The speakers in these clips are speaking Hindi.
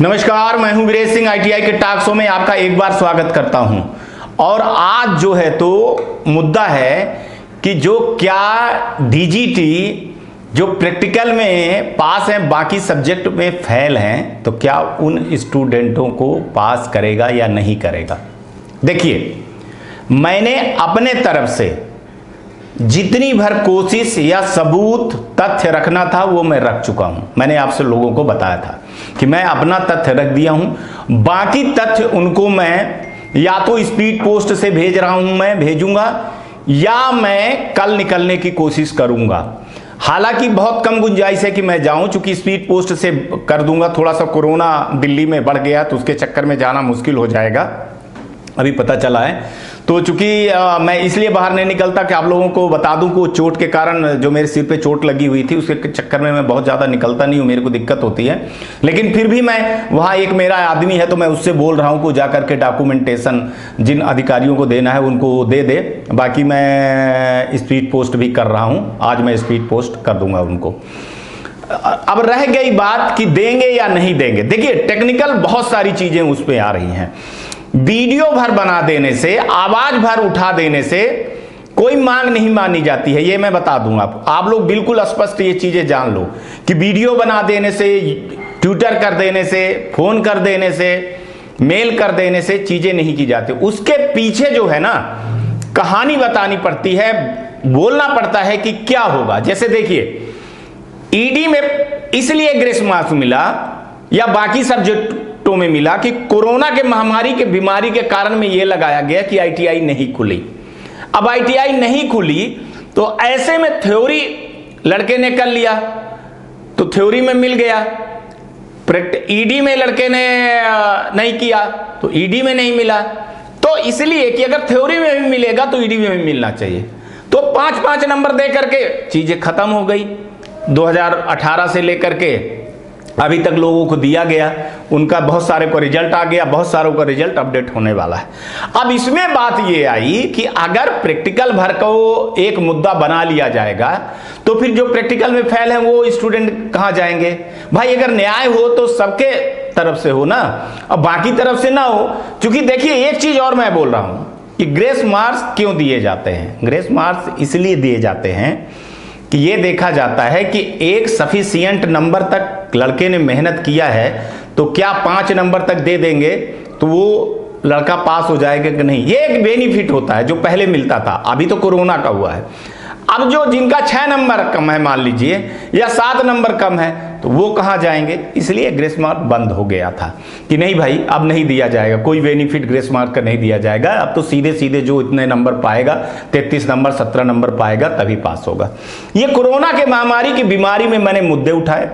नमस्कार, मैं हूं वीरेश सिंह। आईटीआई के टॉक शो में आपका एक बार स्वागत करता हूं। और आज जो है तो मुद्दा है कि जो क्या डीजीटी जो प्रैक्टिकल में पास हैं, बाकी सब्जेक्ट में फेल हैं, तो क्या उन स्टूडेंटों को पास करेगा या नहीं करेगा। देखिए, मैंने अपने तरफ से जितनी भर कोशिश या सबूत तथ्य रखना था वो मैं रख चुका हूं। मैंने आपसे लोगों को बताया था कि मैं अपना तथ्य रख दिया हूं, बाकी तथ्य उनको मैं या तो स्पीड पोस्ट से भेज रहा हूं, मैं भेजूंगा, या मैं कल निकलने की कोशिश करूंगा। हालांकि बहुत कम गुंजाइश है कि मैं जाऊं, चूंकि स्पीड पोस्ट से कर दूंगा। थोड़ा सा कोरोना दिल्ली में बढ़ गया तो उसके चक्कर में जाना मुश्किल हो जाएगा, अभी पता चला है। तो चूंकि मैं इसलिए बाहर नहीं निकलता कि आप लोगों को बता दूं कि चोट के कारण, जो मेरे सिर पे चोट लगी हुई थी, उसके चक्कर में मैं बहुत ज़्यादा निकलता नहीं हूं, मेरे को दिक्कत होती है। लेकिन फिर भी मैं वहाँ एक मेरा आदमी है तो मैं उससे बोल रहा हूँ कि जा करके डॉक्यूमेंटेशन जिन अधिकारियों को देना है उनको दे दे। बाकी मैं स्पीड पोस्ट भी कर रहा हूँ, आज मैं स्पीड पोस्ट कर दूंगा उनको। अब रह गई बात कि देंगे या नहीं देंगे। देखिए, टेक्निकल बहुत सारी चीज़ें उस पर आ रही हैं। वीडियो भर बना देने से, आवाज भर उठा देने से कोई मांग नहीं मानी जाती है, ये मैं बता दूंगा। आप लोग बिल्कुल स्पष्ट ये चीजें जान लो कि वीडियो बना देने से, ट्विटर कर देने से, फोन कर देने से, मेल कर देने से चीजें नहीं की जाती। उसके पीछे जो है ना कहानी बतानी पड़ती है, बोलना पड़ता है कि क्या होगा। जैसे देखिए, ईडी में इसलिए ग्रेस मार्क्स मिला या बाकी सब्जेक्ट में मिला कि कोरोना के महामारी के बीमारी के कारण में यह लगाया गया कि आईटीआई नहीं खुली। अब आईटीआई नहीं खुली तो ऐसे में थ्योरी लड़के ने कर लिया तो थ्योरी में मिल गया, ईडी में लड़के ने नहीं किया तो ईडी में नहीं मिला। तो इसलिए कि अगर थ्योरी में भी मिलेगा तो ईडी में भी मिलना चाहिए। तो 5-5 नंबर दे करके चीजें खत्म हो गई। 2018 से लेकर के अभी तक लोगों को दिया गया, उनका बहुत सारे को रिजल्ट आ गया, बहुत सारों का रिजल्ट अपडेट होने वाला है। अब इसमें बात ये आई कि अगर प्रैक्टिकल भर को एक मुद्दा बना लिया जाएगा तो फिर जो प्रैक्टिकल में फेल है वो स्टूडेंट कहाँ जाएंगे। भाई, अगर न्याय हो तो सबके तरफ से हो ना, अब बाकी तरफ से ना हो। क्योंकि देखिए, एक चीज और मैं बोल रहा हूं कि ग्रेस मार्क्स क्यों दिए जाते हैं। ग्रेस मार्क्स इसलिए दिए जाते हैं कि ये देखा जाता है कि एक सफिशिएंट नंबर तक लड़के ने मेहनत किया है, तो क्या 5 नंबर तक दे देंगे तो वो लड़का पास हो जाएगा कि नहीं। ये एक बेनिफिट होता है जो पहले मिलता था, अभी तो कोरोना का हुआ है। अब जो जिनका 6 नंबर कम है मान लीजिए, या 7 नंबर कम है, तो वो कहाँ जाएंगे। इसलिए ग्रेस मार्क बंद हो गया था कि नहीं भाई, अब नहीं दिया जाएगा, कोई बेनिफिट ग्रेस मार्क का नहीं दिया जाएगा। अब तो सीधे सीधे जो इतने नंबर पाएगा, 33 नंबर 17 नंबर पाएगा, तभी पास होगा। ये कोरोना के महामारी की बीमारी में मैंने मुद्दे उठाए,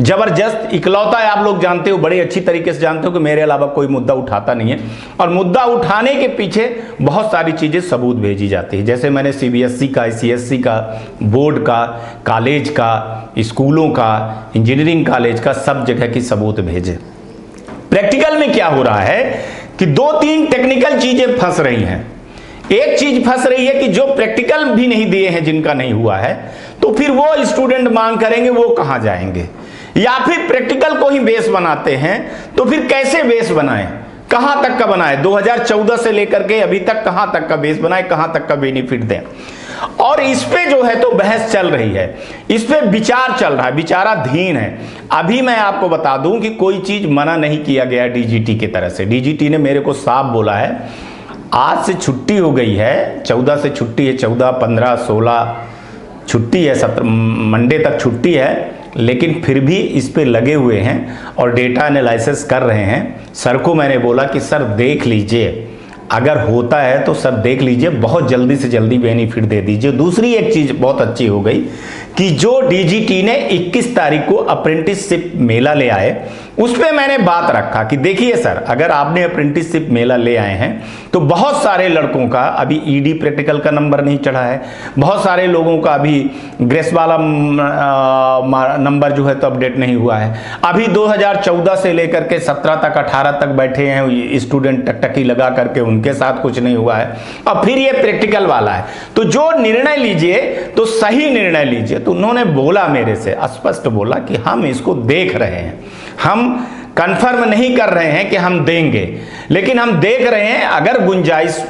जबरदस्त इकलौता है। आप लोग जानते हो, बड़े अच्छी तरीके से जानते हो कि मेरे अलावा कोई मुद्दा उठाता नहीं है। और मुद्दा उठाने के पीछे बहुत सारी चीजें सबूत भेजी जाती है। जैसे मैंने सीबीएसई का, आईसीएसई का, बोर्ड का, कॉलेज का, स्कूलों का, इंजीनियरिंग कॉलेज का, सब जगह की सबूत भेजे। प्रैक्टिकल में क्या हो रहा है कि 2-3 टेक्निकल चीजें फंस रही हैं। एक चीज फंस रही है कि जो प्रैक्टिकल भी नहीं दिए हैं, जिनका नहीं हुआ है, तो फिर वो स्टूडेंट मांग करेंगे, वो कहां जाएंगे। या फिर प्रैक्टिकल को ही बेस बनाते हैं, तो फिर कैसे बेस बनाएं, कहां तक का बनाएं, 2014 से लेकर के अभी तक कहां तक का बेस बनाएं, कहां तक का बेनिफिट दें। और इस पे जो है तो बहस चल रही है, इस पे विचार चल रहा है, विचाराधीन है। अभी मैं आपको बता दूं कि कोई चीज मना नहीं किया गया डीजीटी की तरफ से। डीजीटी ने मेरे को साफ बोला है, आज से छुट्टी हो गई है, 14 से छुट्टी है, 14, 15, 16 छुट्टी है, 17 मंडे तक छुट्टी है, लेकिन फिर भी इस पे लगे हुए हैं और डेटा एनालिसिस कर रहे हैं। सर को मैंने बोला कि सर देख लीजिए, अगर होता है तो सर देख लीजिए, बहुत जल्दी से जल्दी बेनिफिट दे दीजिए। दूसरी एक चीज बहुत अच्छी हो गई कि जो डीजीटी ने 21 तारीख को अप्रेंटिसशिप मेला ले आए, उस पे मैंने बात रखा कि देखिए सर, अगर आपने अप्रेंटिसशिप मेला ले आए हैं तो बहुत सारे लड़कों का अभी ईडी प्रैक्टिकल का नंबर नहीं चढ़ा है, बहुत सारे लोगों का अभी ग्रेस वाला नंबर जो है तो अपडेट नहीं हुआ है। अभी 2014 से लेकर के 17 तक 18 तक बैठे हैं स्टूडेंट टकटकी लगा करके, उनके साथ कुछ नहीं हुआ है। अब फिर ये प्रैक्टिकल वाला है, तो जो निर्णय लीजिए तो सही निर्णय लीजिए। तो उन्होंने बोला, मेरे से स्पष्ट बोला कि हम इसको देख रहे हैं, हम कंफर्म नहीं कर रहे हैं कि हम देंगे, लेकिन हम देख रहे हैं अगर गुंजाइश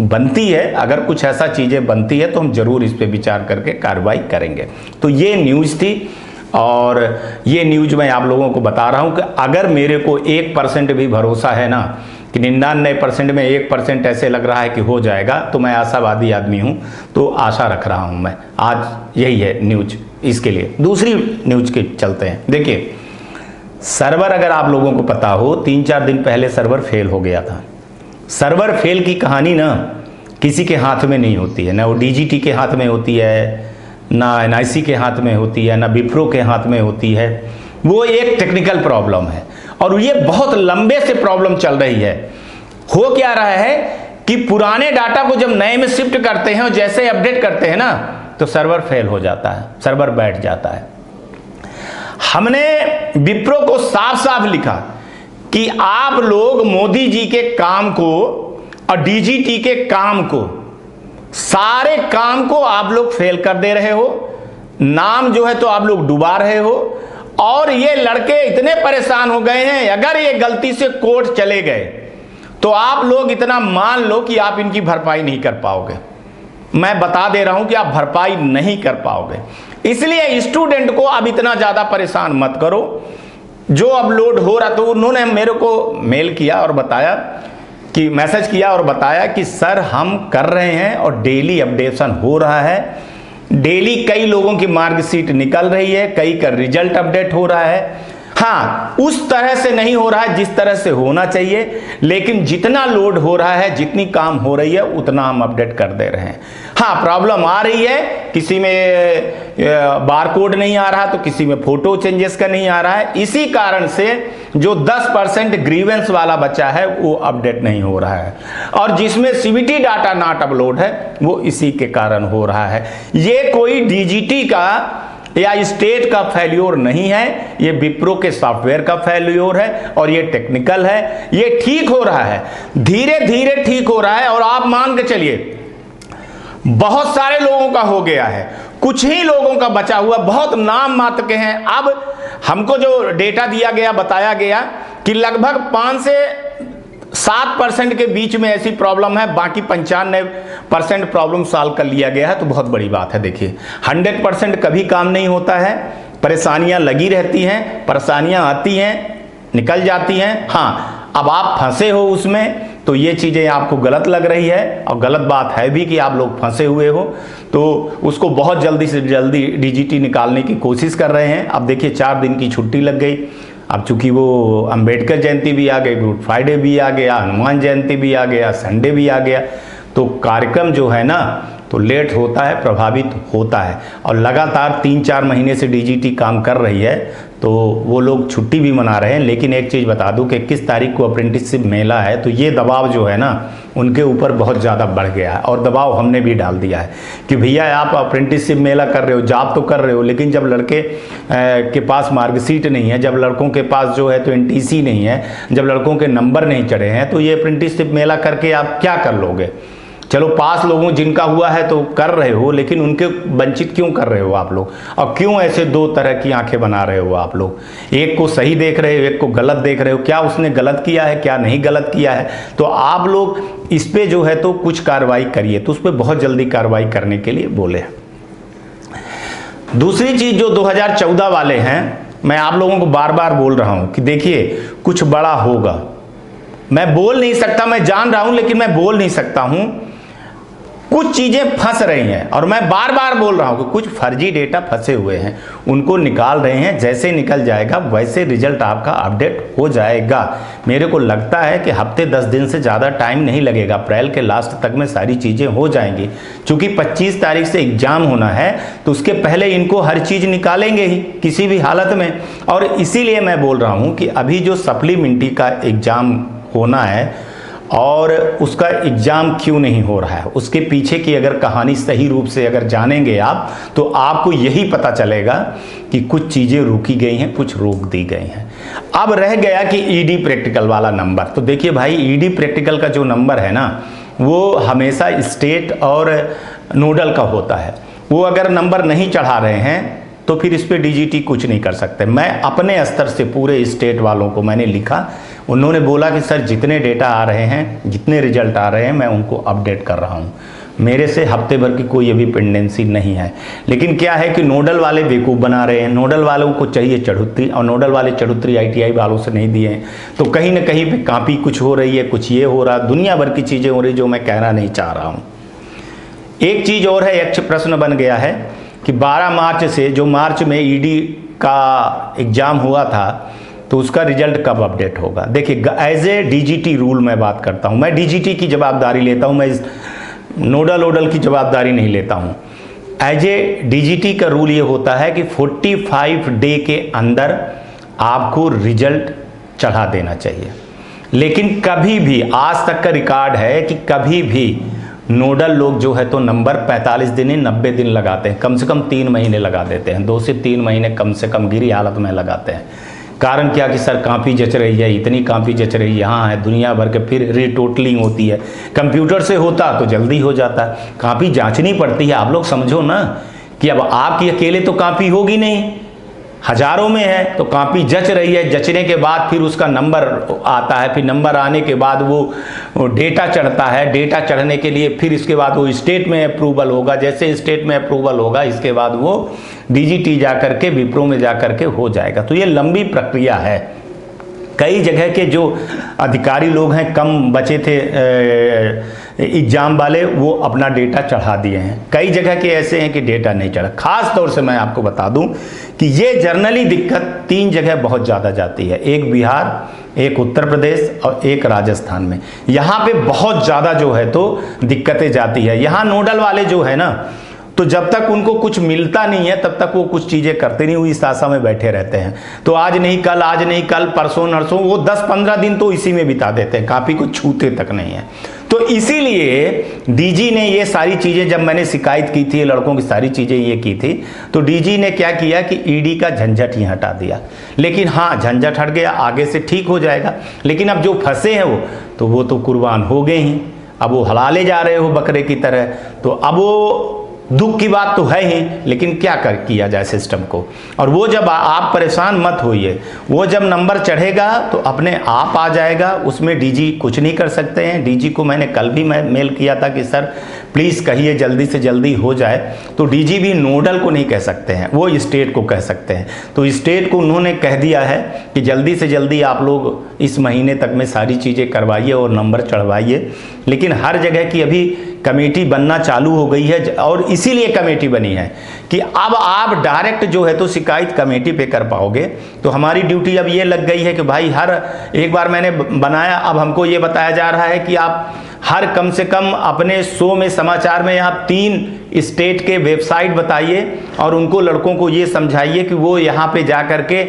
बनती है, अगर कुछ ऐसा चीजें बनती है तो हम जरूर इस पे विचार करके कार्रवाई करेंगे। तो ये न्यूज़ थी और ये न्यूज़ मैं आप लोगों को बता रहा हूं कि अगर मेरे को 1% भी भरोसा है ना कि 99% में 1% ऐसे लग रहा है कि हो जाएगा, तो मैं आशावादी आदमी हूं, तो आशा रख रहा हूं मैं। आज यही है न्यूज़। इसके लिए दूसरी न्यूज़ के चलते हैं। देखिए, सर्वर अगर आप लोगों को पता हो, 3-4 दिन पहले सर्वर फेल हो गया था। सर्वर फेल की कहानी ना किसी के हाथ में नहीं होती है, ना वो डीजीटी के हाथ में होती है, ना एनआईसी के हाथ में होती है, ना विप्रो के हाथ में होती है। वो एक टेक्निकल प्रॉब्लम है और ये बहुत लंबे से प्रॉब्लम चल रही है। हो क्या रहा है कि पुराने डाटा को जब नए में शिफ्ट करते हैं और जैसे अपडेट करते हैं ना, तो सर्वर फेल हो जाता है, सर्वर बैठ जाता है। हमने विप्रो को साफ साफ लिखा कि आप लोग मोदी जी के काम को और डीजीटी के काम को, सारे काम को आप लोग फेल कर दे रहे हो, नाम जो है तो आप लोग डुबा रहे हो, और ये लड़के इतने परेशान हो गए हैं, अगर ये गलती से कोर्ट चले गए तो आप लोग इतना मान लो कि आप इनकी भरपाई नहीं कर पाओगे। मैं बता दे रहा हूं कि आप भरपाई नहीं कर पाओगे। इसलिए स्टूडेंट को अब इतना ज्यादा परेशान मत करो। जो अपलोड हो रहा, तो उन्होंने मेरे को मेल किया और बताया कि मैसेज किया और बताया कि सर हम कर रहे हैं और डेली अपडेशन हो रहा है, डेली कई लोगों की मार्कशीट निकल रही है, कई का रिजल्ट अपडेट हो रहा है। हाँ, उस तरह से नहीं हो रहा है जिस तरह से होना चाहिए, लेकिन जितना लोड हो रहा है, जितनी काम हो रही है, उतना हम अपडेट कर दे रहे हैं। हाँ, प्रॉब्लम आ रही है, किसी में बारकोड नहीं आ रहा, तो किसी में फोटो चेंजेस का नहीं आ रहा है। इसी कारण से जो 10% ग्रीवेंस वाला बचा है वो अपडेट नहीं हो रहा है, और जिसमें सीवीटी डाटा नॉट अपलोड है वो इसी के कारण हो रहा है। ये कोई डीजीटी का या स्टेट का फेल्योर नहीं है, ये विप्रो के सॉफ्टवेयर का फेल्योर है और ये टेक्निकल है। ये ठीक हो रहा है, धीरे धीरे ठीक हो रहा है, और आप मान के चलिए बहुत सारे लोगों का हो गया है, कुछ ही लोगों का बचा हुआ, बहुत नाम मात्र के हैं। अब हमको जो डेटा दिया गया, बताया गया कि लगभग 5 से 7% के बीच में ऐसी प्रॉब्लम है, बाकी 95% प्रॉब्लम सॉल्व कर लिया गया है। तो बहुत बड़ी बात है। देखिए, 100% कभी काम नहीं होता है, परेशानियां लगी रहती हैं, परेशानियां आती हैं, निकल जाती हैं। हाँ, अब आप फंसे हो उसमें, तो ये चीज़ें आपको गलत लग रही है, और गलत बात है भी कि आप लोग फंसे हुए हो, तो उसको बहुत जल्दी से जल्दी डीजीटी निकालने की कोशिश कर रहे हैं। अब देखिए, 4 दिन की छुट्टी लग गई। अब चूंकि वो अंबेडकर जयंती भी आ गई, गुड फ्राइडे भी आ गया, हनुमान जयंती भी आ गया, संडे भी आ गया, तो कार्यक्रम जो है ना तो लेट होता है, प्रभावित होता है। और लगातार 3-4 महीने से डीजीटी काम कर रही है, तो वो लोग छुट्टी भी मना रहे हैं। लेकिन एक चीज़ बता दूं कि 21 तारीख को अप्रेंटिसशिप मेला है, तो ये दबाव जो है ना उनके ऊपर बहुत ज़्यादा बढ़ गया है, और दबाव हमने भी डाल दिया है कि भैया आप अप्रेंटिसशिप मेला कर रहे हो, जॉब तो कर रहे हो, लेकिन जब लड़के के पास मार्कशीट नहीं है, जब लड़कों के पास जो है तो एनटीसी नहीं है, जब लड़कों के नंबर नहीं चढ़े हैं, तो ये अप्रेंटिसशिप मेला करके आप क्या कर लोगे? चलो, पास लोगों जिनका हुआ है तो कर रहे हो, लेकिन उनके वंचित क्यों कर रहे हो आप लोग? और क्यों ऐसे 2 तरह की आंखें बना रहे हो आप लोग? एक को सही देख रहे हो, एक को गलत देख रहे हो। क्या उसने गलत किया है, क्या नहीं गलत किया है? तो आप लोग इस पे जो है तो कुछ कार्रवाई करिए। तो उस पर बहुत जल्दी कार्रवाई करने के लिए बोले। दूसरी चीज जो 2014 वाले हैं, मैं आप लोगों को बार बार बोल रहा हूं कि देखिए, कुछ बड़ा होगा। मैं बोल नहीं सकता, मैं जान रहा हूं, लेकिन मैं बोल नहीं सकता हूं। कुछ चीजें फंस रही हैं, और मैं बार बार बोल रहा हूं कि कुछ फर्जी डेटा फंसे हुए हैं, उनको निकाल रहे हैं। जैसे निकल जाएगा वैसे रिजल्ट आपका अपडेट हो जाएगा। मेरे को लगता है कि हफ्ते 10 दिन से ज़्यादा टाइम नहीं लगेगा, अप्रैल के लास्ट तक में सारी चीज़ें हो जाएंगी। चूंकि 25 तारीख से एग्जाम होना है, तो उसके पहले इनको हर चीज़ निकालेंगे ही किसी भी हालत में। और इसीलिए मैं बोल रहा हूँ कि अभी जो सप्लीमेंट्री का एग्ज़ाम होना है, और उसका एग्जाम क्यों नहीं हो रहा है, उसके पीछे की अगर कहानी सही रूप से अगर जानेंगे आप, तो आपको यही पता चलेगा कि कुछ चीज़ें रोकी गई हैं, कुछ रोक दी गई हैं। अब रह गया कि ईडी प्रैक्टिकल वाला नंबर। तो देखिए भाई, ईडी प्रैक्टिकल का जो नंबर है ना, वो हमेशा स्टेट और नोडल का होता है। वो अगर नंबर नहीं चढ़ा रहे हैं तो फिर इस पे डीजीटी कुछ नहीं कर सकते। मैं अपने स्तर से पूरे स्टेट वालों को मैंने लिखा, उन्होंने बोला कि सर जितने डेटा आ रहे हैं, जितने रिजल्ट आ रहे हैं, मैं उनको अपडेट कर रहा हूँ। मेरे से हफ्ते भर की कोई अभी पेंडेंसी नहीं है। लेकिन क्या है कि नोडल वाले बेवकूफ़ बना रहे हैं, नोडल वालों को चाहिए चढ़ोतरी, और नोडल वाले चढ़ोतरी आईटीआई वालों से नहीं दिए हैं। तो कहीं ना कहीं पे कापी कुछ हो रही है, कुछ ये हो रहा, दुनिया भर की चीज़ें हो रही जो मैं कहना नहीं चाह रहा हूँ। एक चीज़ और है, यक्ष प्रश्न बन गया है कि 12 मार्च से, जो मार्च में ईडी का एग्ज़ाम हुआ था, तो उसका रिजल्ट कब अपडेट होगा। देखिए, एज ए डीजीटी रूल मैं बात करता हूँ, मैं डीजीटी की जवाबदारी लेता हूँ, मैं इस नोडल ओडल की जवाबदारी नहीं लेता हूँ। एज ए डीजीटी का रूल ये होता है कि 45 डे के अंदर आपको रिजल्ट चढ़ा देना चाहिए। लेकिन कभी भी, आज तक का रिकॉर्ड है कि कभी भी नोडल लोग जो है तो नंबर 45 दिन ही 90 दिन लगाते हैं, कम से कम 3 महीने लगा देते हैं, 2 से 3 महीने कम से कम गिरी हालत में लगाते हैं। कारण क्या कि सर कापी जच रही है, इतनी कापी जच रही है, यहाँ है दुनिया भर के, फिर रीटोटलिंग होती है। कंप्यूटर से होता तो जल्दी हो जाता, कापी जांचनी पड़ती है। आप लोग समझो ना कि अब आपकी अकेले तो कापी होगी नहीं, हजारों में है, तो कापी जच रही है, जचने के बाद फिर उसका नंबर आता है, फिर नंबर आने के बाद वो डेटा चढ़ता है, डेटा चढ़ने के लिए फिर इसके बाद वो स्टेट में अप्रूवल होगा, जैसे स्टेट में अप्रूवल होगा इसके बाद वो डीजीटी जा करके विप्रो में जा करके हो जाएगा। तो ये लंबी प्रक्रिया है। कई जगह के जो अधिकारी लोग हैं, कम बचे थे एग्जाम वाले, वो अपना डेटा चढ़ा दिए हैं। कई जगह के ऐसे हैं कि डेटा नहीं चढ़ा। खास तौर से मैं आपको बता दूं कि ये जर्नली दिक्कत 3 जगह बहुत ज़्यादा जाती है, एक बिहार, एक उत्तर प्रदेश और एक राजस्थान में। यहाँ पे बहुत ज़्यादा जो है तो दिक्कतें जाती है। यहाँ नोडल वाले जो है ना, तो जब तक उनको कुछ मिलता नहीं है तब तक वो कुछ चीज़ें करते नहीं, वो इस आशा में बैठे रहते हैं। तो आज नहीं कल, आज नहीं कल, परसों नरसों, वो 10-15 दिन तो इसी में बिता देते हैं, कापी को छूते तक नहीं है। तो इसीलिए डीजी ने ये सारी चीज़ें, जब मैंने शिकायत की थी लड़कों की सारी चीज़ें ये की थी, तो डीजी ने क्या किया कि ईडी का झंझट ही हटा दिया। लेकिन हाँ, झंझट हट गया, आगे से ठीक हो जाएगा। लेकिन अब जो फंसे हैं वो तो कुर्बान हो गए ही, अब वो हलाले जा रहे हो बकरे की तरह। तो अब वो दुख की बात तो है ही, लेकिन क्या किया जाए सिस्टम को। और वो जब आप परेशान मत होइए, वो जब नंबर चढ़ेगा तो अपने आप आ जाएगा, उसमें डीजी कुछ नहीं कर सकते हैं। डीजी को मैंने कल भी मेल किया था कि सर प्लीज़ कहिए जल्दी से जल्दी हो जाए। तो डीजी भी नोडल को नहीं कह सकते हैं, वो स्टेट को कह सकते हैं। तो स्टेट को उन्होंने कह दिया है कि जल्दी से जल्दी आप लोग इस महीने तक में सारी चीज़ें करवाइए और नंबर चढ़वाइए। लेकिन हर जगह की अभी कमेटी बनना चालू हो गई है, और इसीलिए कमेटी बनी है कि अब आप डायरेक्ट जो है तो शिकायत कमेटी पे कर पाओगे। तो हमारी ड्यूटी अब ये लग गई है कि भाई हर एक बार मैंने बनाया, अब हमको ये बताया जा रहा है कि आप हर कम से कम अपने शो में, समाचार में आप 3 स्टेट के वेबसाइट बताइए और उनको लड़कों को ये समझाइए कि वो यहाँ पे जा कर के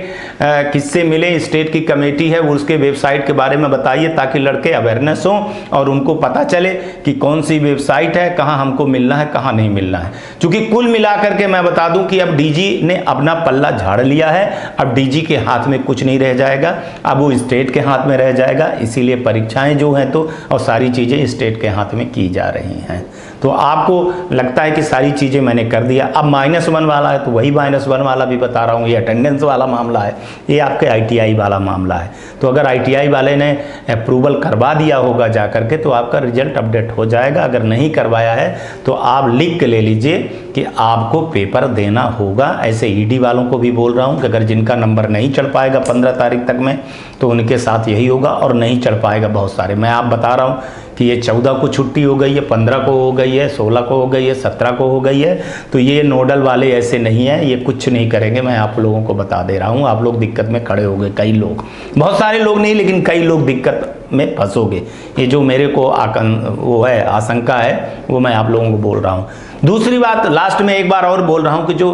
किससे मिले, स्टेट की कमेटी है वो उसके वेबसाइट के बारे में बताइए, ताकि लड़के अवेयरनेस हों और उनको पता चले कि कौन सी वेबसाइट है, कहाँ हमको मिलना है, कहाँ नहीं मिलना है। क्योंकि कुल मिला करके मैं बता दूं कि अब डीजी ने अपना पल्ला झाड़ लिया है। अब डीजी के हाथ में कुछ नहीं रह जाएगा, अब वो स्टेट के हाथ में रह जाएगा। इसीलिए परीक्षाएं जो हैं तो और सारी चीज़ें स्टेट के हाथ में की जा रही हैं। तो आपको लगता है कि सारी चीज़ें मैंने कर दिया। अब -1 वाला है तो वही -1 वाला भी बता रहा हूँ, ये अटेंडेंस वाला मामला है, ये आपके ITI वाला मामला है। तो अगर ITI वाले ने अप्रूवल करवा दिया होगा जा करके तो आपका रिजल्ट अपडेट हो जाएगा। अगर नहीं करवाया है तो आप लिख के ले लीजिए कि आपको पेपर देना होगा। ऐसे ईडी वालों को भी बोल रहा हूँ कि अगर जिनका नंबर नहीं चढ़ पाएगा 15 तारीख तक में तो उनके साथ यही होगा, और नहीं चढ़ पाएगा बहुत सारे। मैं आप बता रहा हूँ कि ये 14 को छुट्टी हो गई है, 15 को हो गई है, 16 को हो गई है, 17 को हो गई है। तो ये नोडल वाले ऐसे नहीं है, ये कुछ नहीं करेंगे। मैं आप लोगों को बता दे रहा हूँ, आप लोग दिक्कत में खड़े हो गए। कई लोग, बहुत सारे लोग नहीं लेकिन कई लोग दिक्कत में फंसोगे। ये जो मेरे को आशंका है वो मैं आप लोगों को बोल रहा हूँ। दूसरी बात, लास्ट में एक बार और बोल रहा हूँ कि जो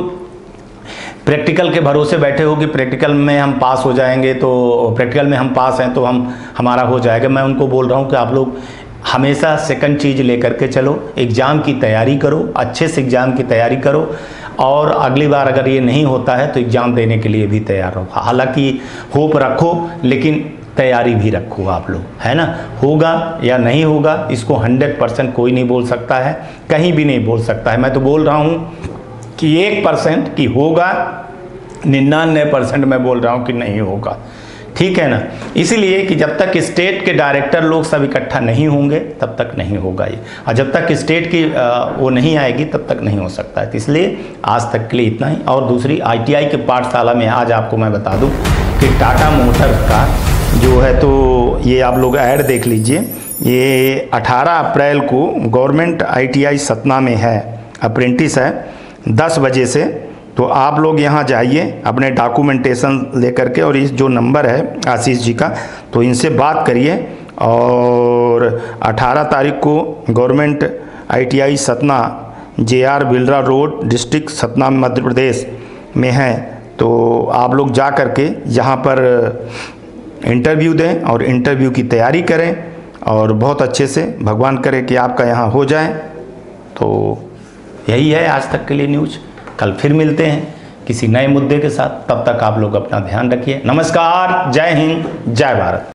प्रैक्टिकल के भरोसे बैठे हो कि प्रैक्टिकल में हम पास हो जाएंगे, तो प्रैक्टिकल में हम पास हैं तो हमारा हो जाएगा, मैं उनको बोल रहा हूँ कि आप लोग हमेशा सेकंड चीज़ लेकर के चलो, एग्ज़ाम की तैयारी करो, अच्छे से एग्ज़ाम की तैयारी करो, और अगली बार अगर ये नहीं होता है तो एग्ज़ाम देने के लिए भी तैयार रहो। हालांकि होप रखो लेकिन तैयारी भी रखो आप लोग, है ना। होगा या नहीं होगा इसको 100% कोई नहीं बोल सकता है, कहीं भी नहीं बोल सकता है। मैं तो बोल रहा हूँ कि कि 1% की होगा, 99% मैं बोल रहा हूँ कि नहीं होगा। ठीक है ना। इसलिए कि जब तक स्टेट के डायरेक्टर लोग सब इकट्ठा नहीं होंगे तब तक नहीं होगा ये, और जब तक स्टेट की वो नहीं आएगी तब तक नहीं हो सकता है। तो इसलिए आज तक के लिए इतना ही। और दूसरी ITI के पाठशाला में आज आपको मैं बता दूं कि टाटा मोटर्स का जो है, तो ये आप लोग ऐड देख लीजिए, ये 18 अप्रैल को गवर्नमेंट ITI सतना में है, अप्रेंटिस है 10 बजे से। तो आप लोग यहाँ जाइए अपने डॉक्यूमेंटेशन लेकर के, और इस जो नंबर है आशीष जी का, तो इनसे बात करिए। और 18 तारीख को government ITI Satna JR Bilra road, district Satna Madhya Pradesh में है। तो आप लोग जा कर के यहाँ पर इंटरव्यू दें और इंटरव्यू की तैयारी करें, और बहुत अच्छे से भगवान करे कि आपका यहाँ हो जाए। तो यही है आज तक के लिए न्यूज़। कल फिर मिलते हैं किसी नए मुद्दे के साथ, तब तक आप लोग अपना ध्यान रखिए। नमस्कार, जय हिंद, जय भारत।